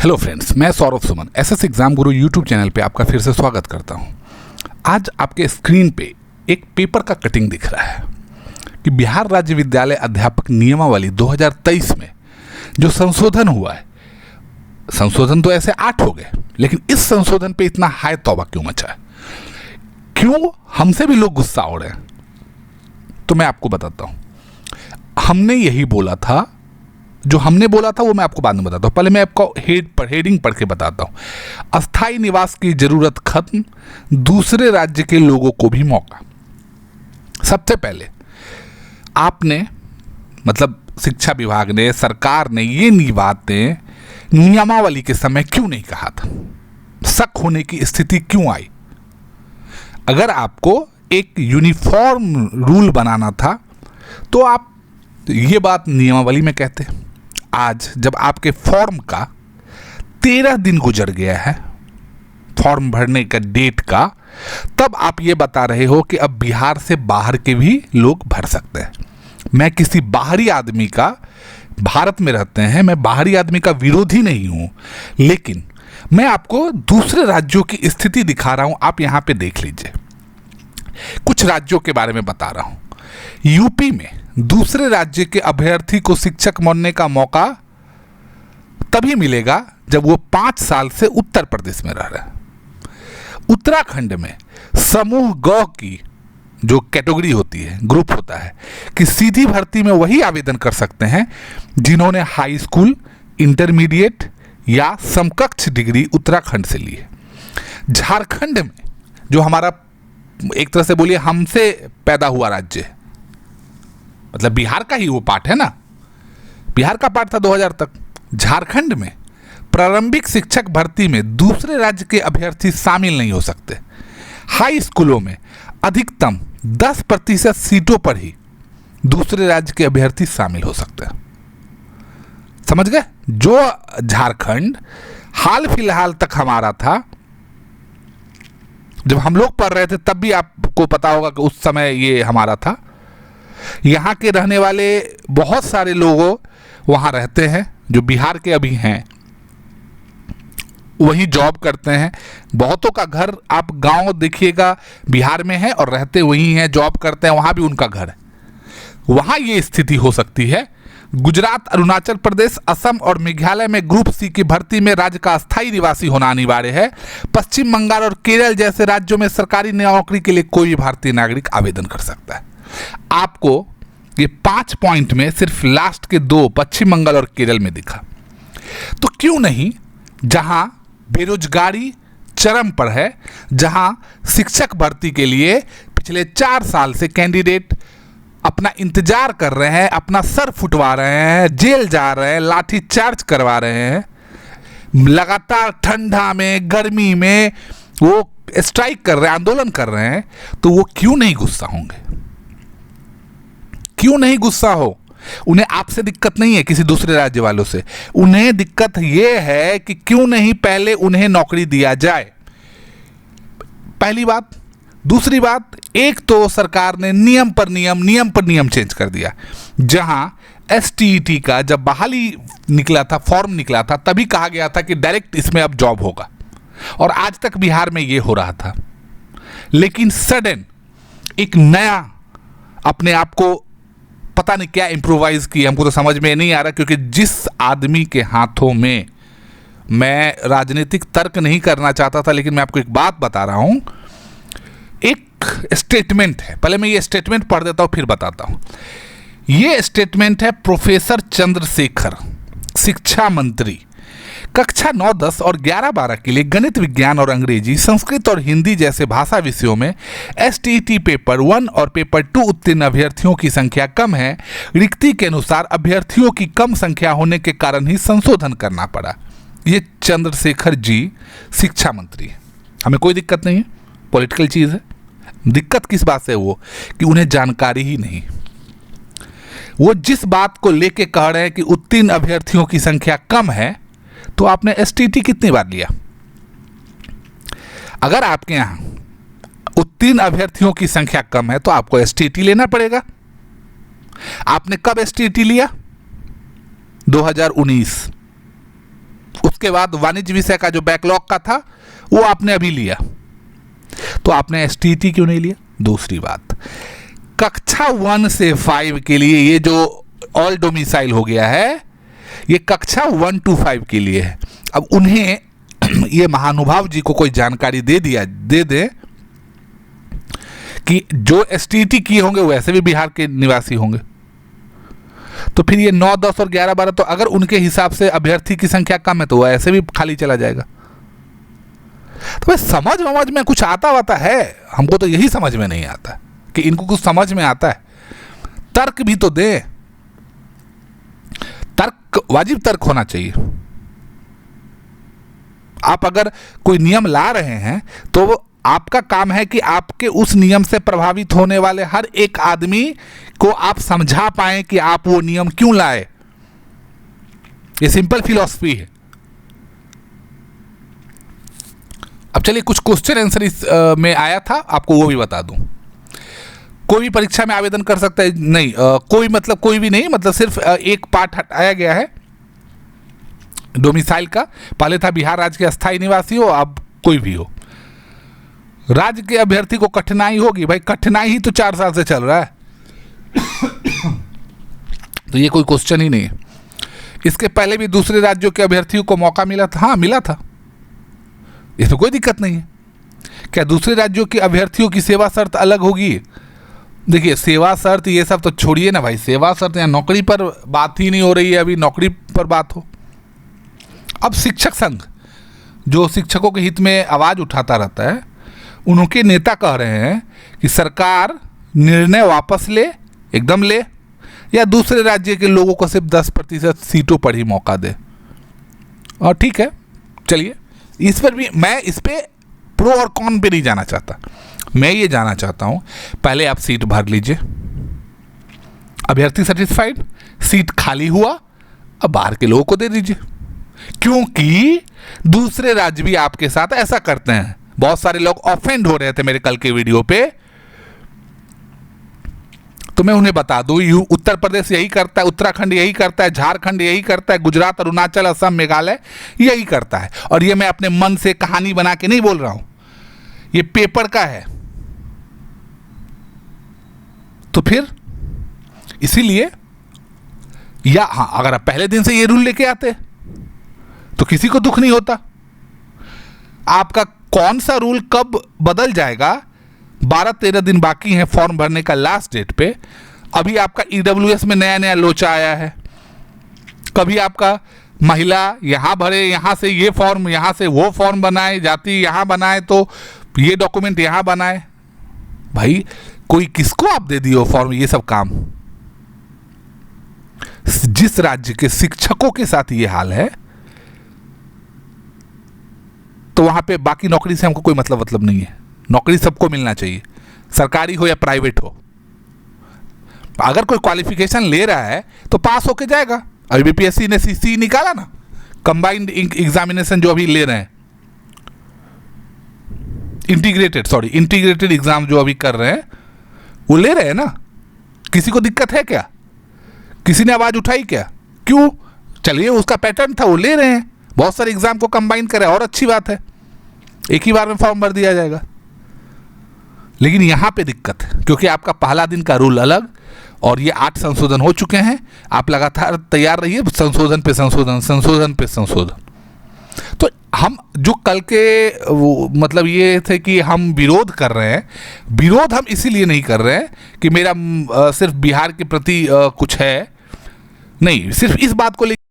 Hello friends, मैं Saurabh Suman SS exam गुरु YouTube channel पे आपका फिर से स्वागत करता हूं। आज आपके स्क्रीन पे एक पेपर का कटिंग दिख रहा है कि बिहार राज्य विद्यालय अध्यापक नियमावली 2023 में जो संशोधन हुआ है, संशोधन तो ऐसे 8 हो गए, लेकिन इस संशोधन पे इतना हाय तौबा क्यों मचा है, क्यों हमसे भी लोग गुस्सा हो रहे हैं, तो मैं आपको बताता हूं। हमने यही बोला था, जो हमने बोला था वो मैं आपको बाद में बताता हूँ। पहले मैं आपको हेडिंग पढ़ के बताता हूँ। अस्थाई निवास की जरूरत खत्म, दूसरे राज्य के लोगों को भी मौका। सबसे पहले आपने मतलब शिक्षा विभाग ने, सरकार ने ये बातें नियमावली के समय क्यों नहीं कहा था? शक होने की स्थिति क्यों आई? अगर आपको एक यूनिफॉर्म रूल बनाना था तो आप ये बात नियमावली में कहते। आज जब आपके फॉर्म का 13 दिन गुजर गया है, फॉर्म भरने का डेट का, तब आप ये बता रहे हो कि अब बिहार से बाहर के भी लोग भर सकते हैं। मैं किसी बाहरी आदमी का, भारत में रहते हैं, मैं बाहरी आदमी का विरोधी नहीं हूं, लेकिन मैं आपको दूसरे राज्यों की स्थिति दिखा रहा हूं। आप यहां पे देख लीजिए, कुछ राज्यों के बारे में बता रहा हूं। यूपी में दूसरे राज्य के अभ्यर्थी को शिक्षक बनने का मौका तभी मिलेगा जब वो 5 साल से उत्तर प्रदेश में रह रहे हैं। उत्तराखंड में समूह ग की जो कैटेगरी होती है, ग्रुप होता है, कि सीधी भर्ती में वही आवेदन कर सकते हैं जिन्होंने हाई स्कूल, इंटरमीडिएट या समकक्ष डिग्री उत्तराखंड से ली है। झारखंड में जो हमारा एक तरह से बोलिए हमसे पैदा हुआ राज्य है, मतलब बिहार का ही वो पार्ट है ना, बिहार का पार्ट था 2000 तक। झारखंड में प्रारंभिक शिक्षक भर्ती में दूसरे राज्य के अभ्यर्थी शामिल नहीं हो सकते। हाई स्कूलों में अधिकतम 10% सीटों पर ही दूसरे राज्य के अभ्यर्थी शामिल हो सकते हैं। समझ गए? जो झारखंड हाल फिलहाल तक हमारा था, जब हम लोग पढ़ रहे थे तब भी आपको पता होगा कि उस समय ये हमारा था। यहाँ के रहने वाले बहुत सारे लोग वहाँ रहते हैं जो बिहार के अभी हैं, वहीं जॉब करते हैं। बहुतों का घर आप गांव देखिएगा बिहार में है और रहते वहीं हैं, जॉब करते हैं, वहाँ भी उनका घर है। वहाँ ये स्थिति हो सकती है। गुजरात, अरुणाचल प्रदेश, असम और मेघालय में ग्रुप सी की भर्ती में राज्य का अस्थायी निवासी होना अनिवार्य है। पश्चिम बंगाल और केरल जैसे राज्यों में सरकारी नौकरी के लिए कोई भी भारतीय नागरिक आवेदन कर सकता है। आपको ये 5 पॉइंट में सिर्फ लास्ट के 2 पश्चिम बंगाल और केरल में दिखा, तो क्यों नहीं, जहां बेरोजगारी चरम पर है, जहां शिक्षक भर्ती के लिए पिछले 4 साल से कैंडिडेट अपना इंतजार कर रहे हैं, अपना सर फुटवा रहे हैं, जेल जा रहे हैं, लाठी चार्ज करवा रहे हैं, लगातार ठंडा में, गर्मी में वो स्ट्राइक कर रहे हैं, आंदोलन कर रहे हैं, तो वो क्यों नहीं गुस्सा होंगे? क्यों नहीं गुस्सा हो? उन्हें आपसे दिक्कत नहीं है, किसी दूसरे राज्य वालों से। उन्हें दिक्कत यह है कि क्यों नहीं पहले उन्हें नौकरी दिया जाए, पहली बात। दूसरी बात, एक तो सरकार ने नियम पर नियम चेंज कर दिया। जहां एसटीईटी का जब बहाली निकला था, फॉर्म निकला था, तभी कहा गया था कि डायरेक्ट इसमें अब जॉब होगा, और आज तक बिहार में ये हो रहा था। लेकिन सडन एक नया अपने आप को पता नहीं क्या इम्प्रोवाइज किया, हमको तो समझ में नहीं आ रहा, क्योंकि जिस आदमी के हाथों में, मैं राजनीतिक तर्क नहीं करना चाहता था, लेकिन मैं आपको एक बात बता रहा हूं। एक स्टेटमेंट है, पहले मैं ये स्टेटमेंट पढ़ देता हूं फिर बताता हूं। ये स्टेटमेंट है प्रोफेसर चंद्रशेखर, शिक्षा मंत्री। कक्षा 9, 10 और 11, 12 के लिए गणित, विज्ञान और अंग्रेजी, संस्कृत और हिंदी जैसे भाषा विषयों में एसटीईटी पेपर 1 और पेपर 2 उत्तीर्ण अभ्यर्थियों की संख्या कम है। रिक्ति के अनुसार अभ्यर्थियों की कम संख्या होने के कारण ही संशोधन करना पड़ा। ये चंद्रशेखर जी शिक्षा मंत्री है, हमें कोई दिक्कत नहीं है, पॉलिटिकल चीज़ है। दिक्कत किस बात से है? वो कि उन्हें जानकारी ही नहीं। वो जिस बात को लेके कह रहे हैं कि उत्तीर्ण अभ्यर्थियों की संख्या कम है, तो आपने एसटीईटी कितनी बार लिया? अगर आपके यहां उत्तीर्ण अभ्यर्थियों की संख्या कम है तो आपको एसटीईटी लेना पड़ेगा। आपने कब एसटीईटी लिया? 2019। उसके बाद वाणिज्य विषय का जो बैकलॉग का था वो आपने अभी लिया, तो आपने एसटीईटी क्यों नहीं लिया? दूसरी बात, कक्षा 1 से 5 के लिए ये जो ऑल डोमिसाइल हो गया है, ये कक्षा 1 to 5 के लिए है। अब उन्हें ये महानुभाव जी को कोई जानकारी दे दे कि जो एसटीईटी किए होंगे वो ऐसे भी बिहार के निवासी होंगे, तो फिर ये 9, 10 और 11, 12, तो अगर उनके हिसाब से अभ्यर्थी की संख्या कम है तो वो ऐसे भी खाली चला जाएगा। तो भाई समझ में कुछ आता वाता है, हमको तो यही समझ में नहीं आता कि इनको कुछ समझ में आता है। तर्क भी तो दें, तर्क, वाजिब तर्क होना चाहिए। आप अगर कोई नियम ला रहे हैं तो आपका काम है कि आपके उस नियम से प्रभावित होने वाले हर एक आदमी को आप समझा पाएं कि आप वो नियम क्यों लाए। ये सिंपल फिलॉसफी है। अब चलिए कुछ क्वेश्चन आंसर इस में आया था, आपको वो भी बता दूं। कोई भी परीक्षा में आवेदन कर सकता है? नहीं, कोई मतलब कोई भी नहीं, मतलब सिर्फ एक पार्ट हटाया गया है डोमिसाइल का। पहले था बिहार राज्य के अस्थायी निवासी हो, अब कोई भी हो। राज्य के अभ्यर्थी को कठिनाई होगी, भाई कठिनाई ही तो 4 साल से चल रहा है तो ये कोई क्वेश्चन ही नहीं है। इसके पहले भी दूसरे राज्यों के अभ्यर्थियों को मौका मिला था? हाँ मिला था, इसमें कोई दिक्कत नहीं है। क्या दूसरे राज्यों के अभ्यर्थियों की सेवा शर्त अलग होगी? देखिए सेवा शर्त ये सब तो छोड़िए ना भाई, सेवा शर्त या नौकरी पर बात ही नहीं हो रही है, अभी नौकरी पर बात हो। अब शिक्षक संघ जो शिक्षकों के हित में आवाज़ उठाता रहता है, उनके नेता कह रहे हैं कि सरकार निर्णय वापस ले, एकदम ले, या दूसरे राज्य के लोगों को सिर्फ 10% सीटों पर ही मौका दे। और ठीक है, चलिए इस पर भी मैं इस पे प्रो और कॉन पे नहीं जाना चाहता। मैं ये जाना चाहता हूँ, पहले आप सीट भर लीजिए, अभ्यर्थी सेटिस्फाइड, सीट खाली हुआ, अब बाहर के लोगों को दे दीजिए। क्योंकि दूसरे राज्य भी आपके साथ ऐसा करते हैं। बहुत सारे लोग ऑफेंड हो रहे थे मेरे कल के वीडियो पे, तो मैं उन्हें बता दूं, उत्तर प्रदेश यही करता है, उत्तराखंड यही करता है, झारखंड यही करता है, गुजरात, अरुणाचल, असम, मेघालय यही करता है। और ये मैं अपने मन से कहानी बना के नहीं बोल रहा हूं, ये पेपर का है। तो फिर इसीलिए, या हाँ, अगर आप पहले दिन से ये रूल लेके आते तो किसी को दुख नहीं होता। आपका कौन सा रूल कब बदल जाएगा, 12-13 दिन बाकी हैं फॉर्म भरने का लास्ट डेट पे। अभी आपका ईडब्ल्यूएस में नया नया लोचा आया है, कभी आपका महिला यहाँ भरे, यहाँ से ये फॉर्म, यहाँ से वो फॉर्म बनाए, जाति यहाँ बनाए तो ये डॉक्यूमेंट यहाँ बनाए। भाई कोई किसको आप दे दिए फॉर्म, ये सब काम। जिस राज्य के शिक्षकों के साथ ये हाल है, तो वहां पे बाकी नौकरी से हमको कोई मतलब नहीं है। नौकरी सबको मिलना चाहिए, सरकारी हो या प्राइवेट हो। अगर कोई क्वालिफिकेशन ले रहा है तो पास होके जाएगा। अभी बीपीएससी ने सीसी निकाला ना, कंबाइंड एग्जामिनेशन जो अभी ले रहे हैं, इंटीग्रेटेड एग्जाम जो अभी कर रहे हैं, वो ले रहे हैं ना। किसी को दिक्कत है क्या? किसी ने आवाज उठाई क्या? क्यों? चलिए, उसका पैटर्न था, वो ले रहे हैं। बहुत सारे एग्जाम को कंबाइन करें और अच्छी बात है, एक ही बार में फॉर्म भर दिया जाएगा। लेकिन यहां पे दिक्कत है, क्योंकि आपका पहला दिन का रूल अलग, और ये 8 संशोधन हो चुके हैं। आप लगातार तैयार रहिए, संशोधन पे संशोधन। तो हम जो कल के वो मतलब ये थे कि हम विरोध कर रहे हैं, विरोध हम इसीलिए नहीं कर रहे हैं कि मेरा सिर्फ बिहार के प्रति कुछ है, नहीं, सिर्फ इस बात को लेकर